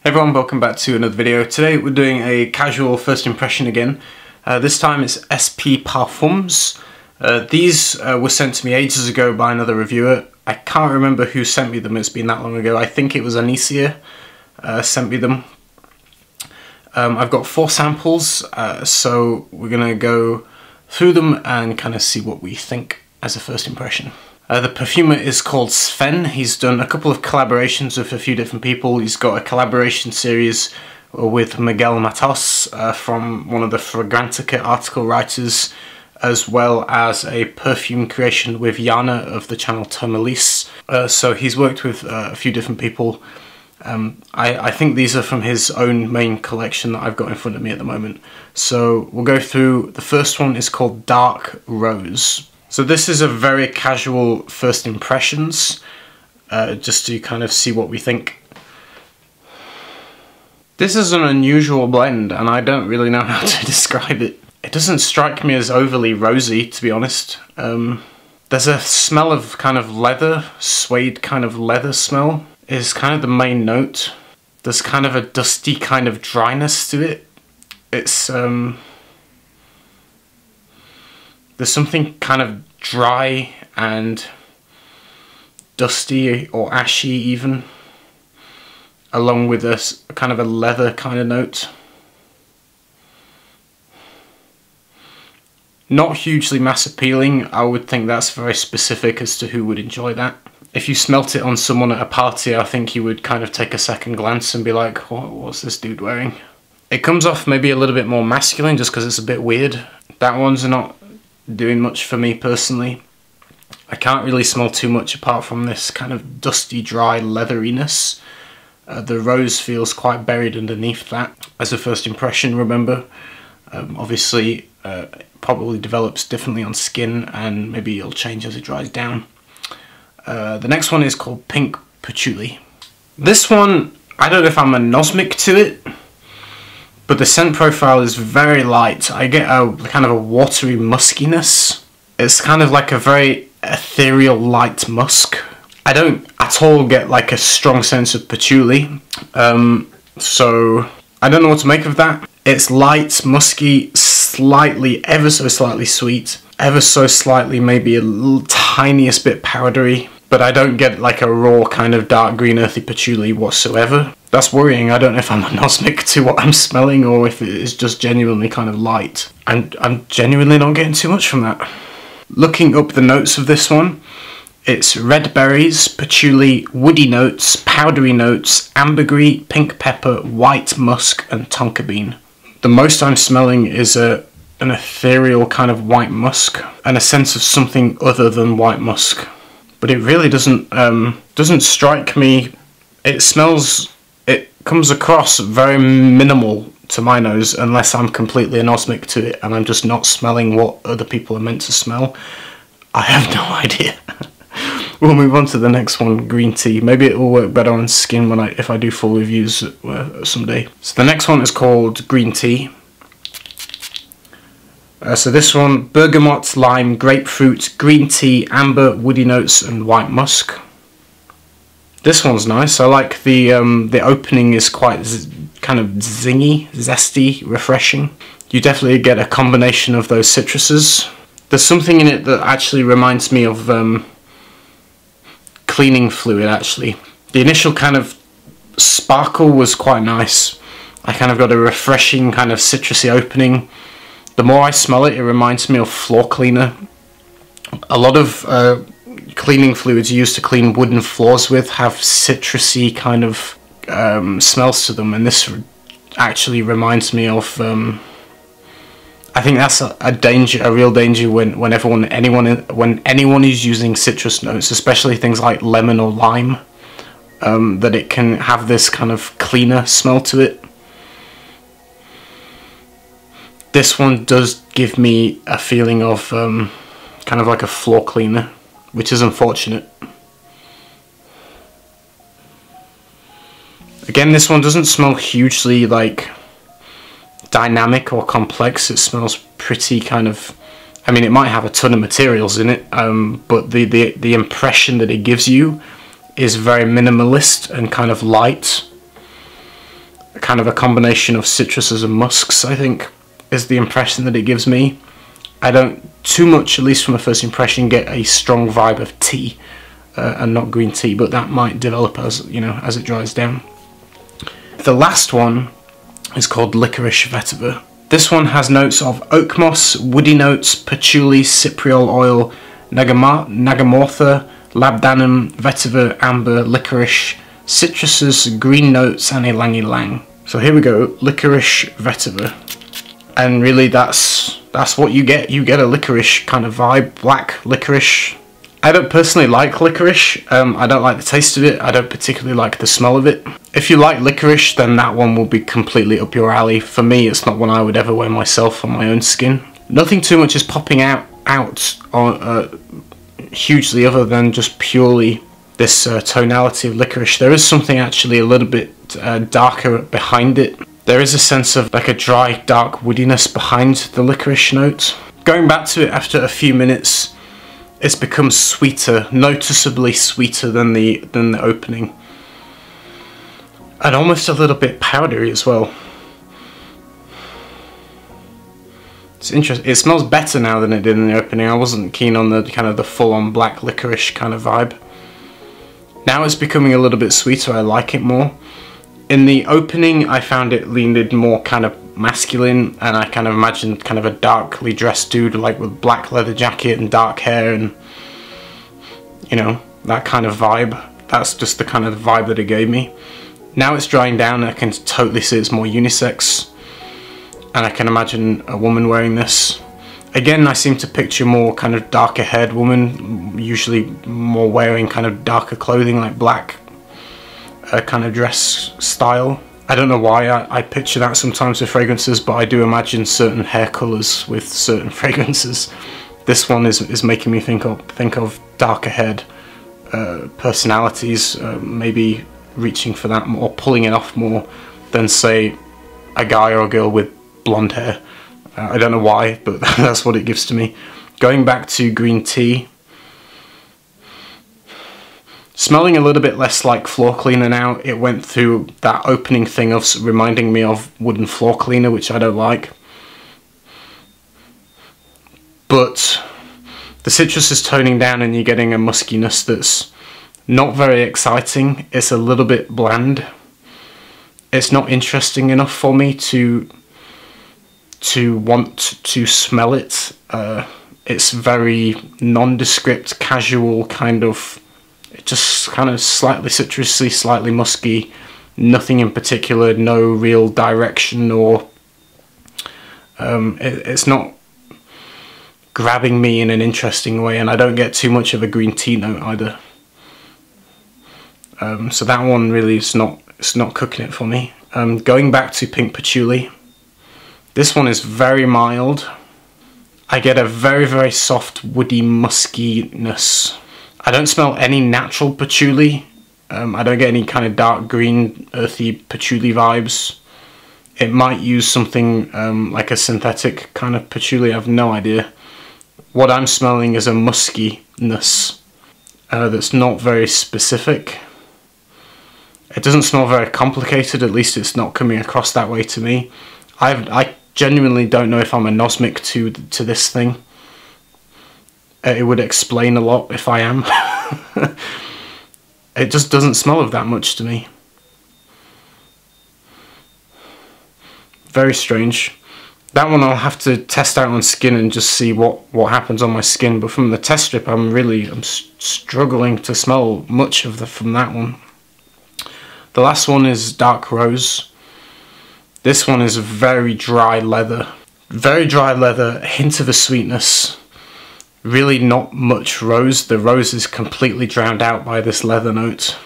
Hey everyone, welcome back to another video. Today we're doing a casual first impression again. This time it's SP Parfums. These were sent to me ages ago by another reviewer. I can't remember who sent me them, it's been that long ago. I think it was Anicia sent me them. I've got 4 samples, so we're gonna go through them and kind of see what we think as a first impression. The perfumer is called Sven. He's done a couple of collaborations with a few different people. He's got a collaboration series with Miguel Matos from one of the Fragrantica article writers, as well as a perfume creation with Yana of the channel Tourmaline. So he's worked with a few different people. I think these are from his own main collection that I've got in front of me at the moment. So we'll go through. The first one is called Dark Rose. So this is a very casual first impressions, just to kind of see what we think. This is an unusual blend and I don't really know how to describe it. It doesn't strike me as overly rosy, to be honest. There's a smell of kind of leather, suede kind of leather smell is kind of the main note. There's kind of a dusty kind of dryness to it. It's there's something kind of dry and dusty or ashy even, along with a kind of a leather kind of note. Not hugely mass appealing. I would think that's very specific as to who would enjoy that. If you smelt it on someone at a party, I think you would kind of take a second glance and be like, what's this dude wearing? It comes off maybe a little bit more masculine just because it's a bit weird. That one's not doing much for me personally. I can't really smell too much apart from this kind of dusty, dry leatheriness. The rose feels quite buried underneath that as a first impression, remember. Obviously, probably develops differently on skin and maybe it'll change as it dries down. The next one is called Pink Patchouli. This one, I don't know if I'm anosmic to it, but the scent profile is very light. I get a kind of a watery muskiness. It's kind of like a very ethereal light musk. I don't at all get like a strong sense of patchouli. So I don't know what to make of that. It's light, musky, slightly, ever so slightly sweet, ever so slightly maybe a little tiniest bit powdery, but I don't get like a raw kind of dark green earthy patchouli whatsoever. That's worrying. I don't know if I'm anosmic to what I'm smelling or if it is just genuinely kind of light. And I'm genuinely not getting too much from that. Looking up the notes of this one, it's red berries, patchouli, woody notes, powdery notes, ambergris, pink pepper, white musk, and tonka bean. The most I'm smelling is an ethereal kind of white musk and a sense of something other than white musk. But it really doesn't strike me. It comes across very minimal to my nose unless I'm completely anosmic to it and I'm just not smelling what other people are meant to smell. I have no idea. We'll move on to the next one, green tea. Maybe it will work better on skin if I do full reviews someday. So the next one is called green tea. So this one, bergamot, lime, grapefruit, green tea, amber, woody notes, and white musk. This one's nice. I like the opening is quite kind of zingy, zesty, refreshing. You definitely get a combination of those citruses. There's something in it that actually reminds me of cleaning fluid, actually. The initial kind of sparkle was quite nice. I kind of got a refreshing kind of citrusy opening. The more I smell it, it reminds me of floor cleaner. A lot of cleaning fluids used to clean wooden floors with have citrusy kind of smells to them, and this actually reminds me of I think that's a real danger when anyone is using citrus notes, especially things like lemon or lime, that it can have this kind of cleaner smell to it. This one does give me a feeling of kind of like a floor cleaner, which is unfortunate. Again, this one doesn't smell hugely like dynamic or complex. It smells pretty kind of, I mean, it might have a ton of materials in it, but the impression that it gives you is very minimalist and kind of light. kind of a combination of citruses and musks, I think, is the impression that it gives me. I don't too much, at least from a first impression, get a strong vibe of tea and not green tea, but that might develop as, you know, as it dries down. The last one is called Licorice Vetiver. This one has notes of oak moss, woody notes, patchouli, cypriol oil, nagamortha, labdanum, vetiver, amber, licorice, citruses, green notes, and ylang ylang. So here we go, Licorice Vetiver. And really that's what you get. You get a licorice kind of vibe, black licorice. I don't personally like licorice. I don't like the taste of it. I don't particularly like the smell of it. If you like licorice, then that one will be completely up your alley. For me, it's not one I would ever wear myself on my own skin. Nothing too much is popping out on hugely other than just purely this tonality of licorice. There is something actually a little bit darker behind it. There is a sense of like a dry, dark woodiness behind the licorice note. Going back to it after a few minutes, it's become sweeter, noticeably sweeter than the opening. And almost a little bit powdery as well. It's interesting. It smells better now than it did in the opening. I wasn't keen on the kind of the full-on black licorice kind of vibe. Now it's becoming a little bit sweeter. I like it more. In the opening, I found it leaned more kind of masculine, and I kind of imagined kind of a darkly dressed dude, like with black leather jacket and dark hair, and you know, that kind of vibe. That's just the kind of vibe that it gave me. Now it's drying down, and I can totally see it's more unisex, and I can imagine a woman wearing this. Again, I seem to picture more kind of darker haired woman, usually more wearing kind of darker clothing like black kind of dress style. I don't know why I picture that sometimes with fragrances, but I do imagine certain hair colours with certain fragrances. This one is making me think of darker haired personalities, maybe reaching for that more, pulling it off more than say a guy or a girl with blonde hair. I don't know why, but that's what it gives to me. Going back to green tea, smelling a little bit less like floor cleaner now. It went through that opening thing of reminding me of wooden floor cleaner, which I don't like. But the citrus is toning down and you're getting a muskiness that's not very exciting. It's a little bit bland. It's not interesting enough for me to want to smell it. It's very nondescript, casual kind of, just kind of slightly citrusy, slightly musky, nothing in particular, no real direction, or it's not grabbing me in an interesting way, and I don't get too much of a green tea note either. So that one really is not cooking it for me. Going back to pink patchouli, this one is very mild. I get a very, very soft woody muskiness. I don't smell any natural patchouli. I don't get any kind of dark green earthy patchouli vibes. It might use something like a synthetic kind of patchouli, I have no idea. What I'm smelling is a muskiness that's not very specific. It doesn't smell very complicated, at least it's not coming across that way to me. I genuinely don't know if I'm anosmic to this thing. It would explain a lot if I am. It just doesn't smell of that much to me. Very strange. That one I'll have to test out on skin and just see what happens on my skin, but from the test strip I'm struggling to smell much of from that one. The last one is dark rose. This one is very dry leather. Very dry leather, hint of a sweetness. Really not much rose. The rose is completely drowned out by this leather note.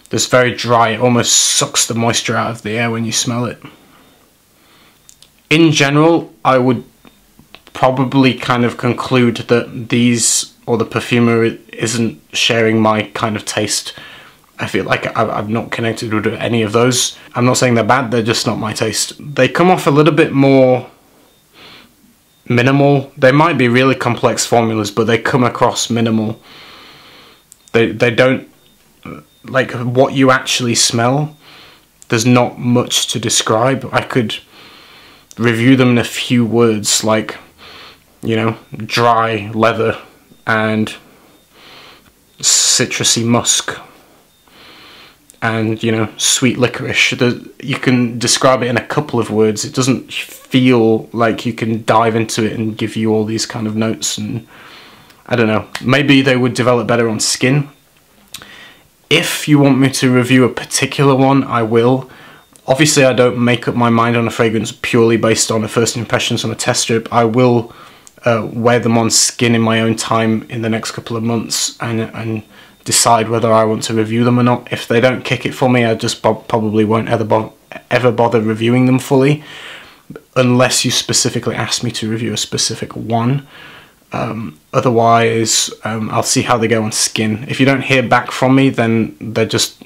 This very dry, it almost sucks the moisture out of the air when you smell it. In general, I would probably kind of conclude that these, or the perfumer, isn't sharing my kind of taste. I feel like I've not connected with any of those. I'm not saying they're bad, they're just not my taste. They come off a little bit more minimal. They might be really complex formulas, but they come across minimal. They don't, like what you actually smell there's not much to describe. I could review them in a few words, like, you know, dry leather and citrusy musk and, you know, sweet licorice. You can describe it in a couple of words. It doesn't feel like you can dive into it and give you all these kind of notes, and I don't know, maybe they would develop better on skin. If you want me to review a particular one, I will. Obviously, I don't make up my mind on a fragrance purely based on a first impressions on a test strip. I will wear them on skin in my own time in the next couple of months and decide whether I want to review them or not. If they don't kick it for me, I just probably won't ever bother reviewing them fully, unless you specifically ask me to review a specific one. Otherwise, I'll see how they go on skin. If you don't hear back from me, then they're just,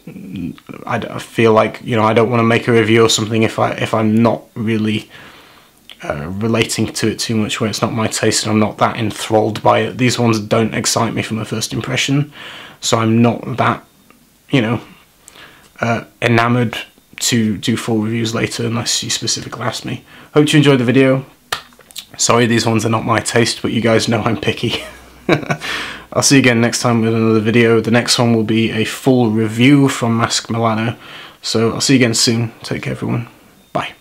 I feel like, you know, I don't want to make a review or something if I'm not really relating to it too much, where it's not my taste and I'm not that enthralled by it. These ones don't excite me from a first impression, so I'm not that, you know, enamored to do full reviews later unless you specifically ask me. Hope you enjoyed the video. Sorry these ones are not my taste, but you guys know I'm picky. I'll see you again next time with another video. The next one will be a full review from Mask Milano. So I'll see you again soon. Take care everyone. Bye.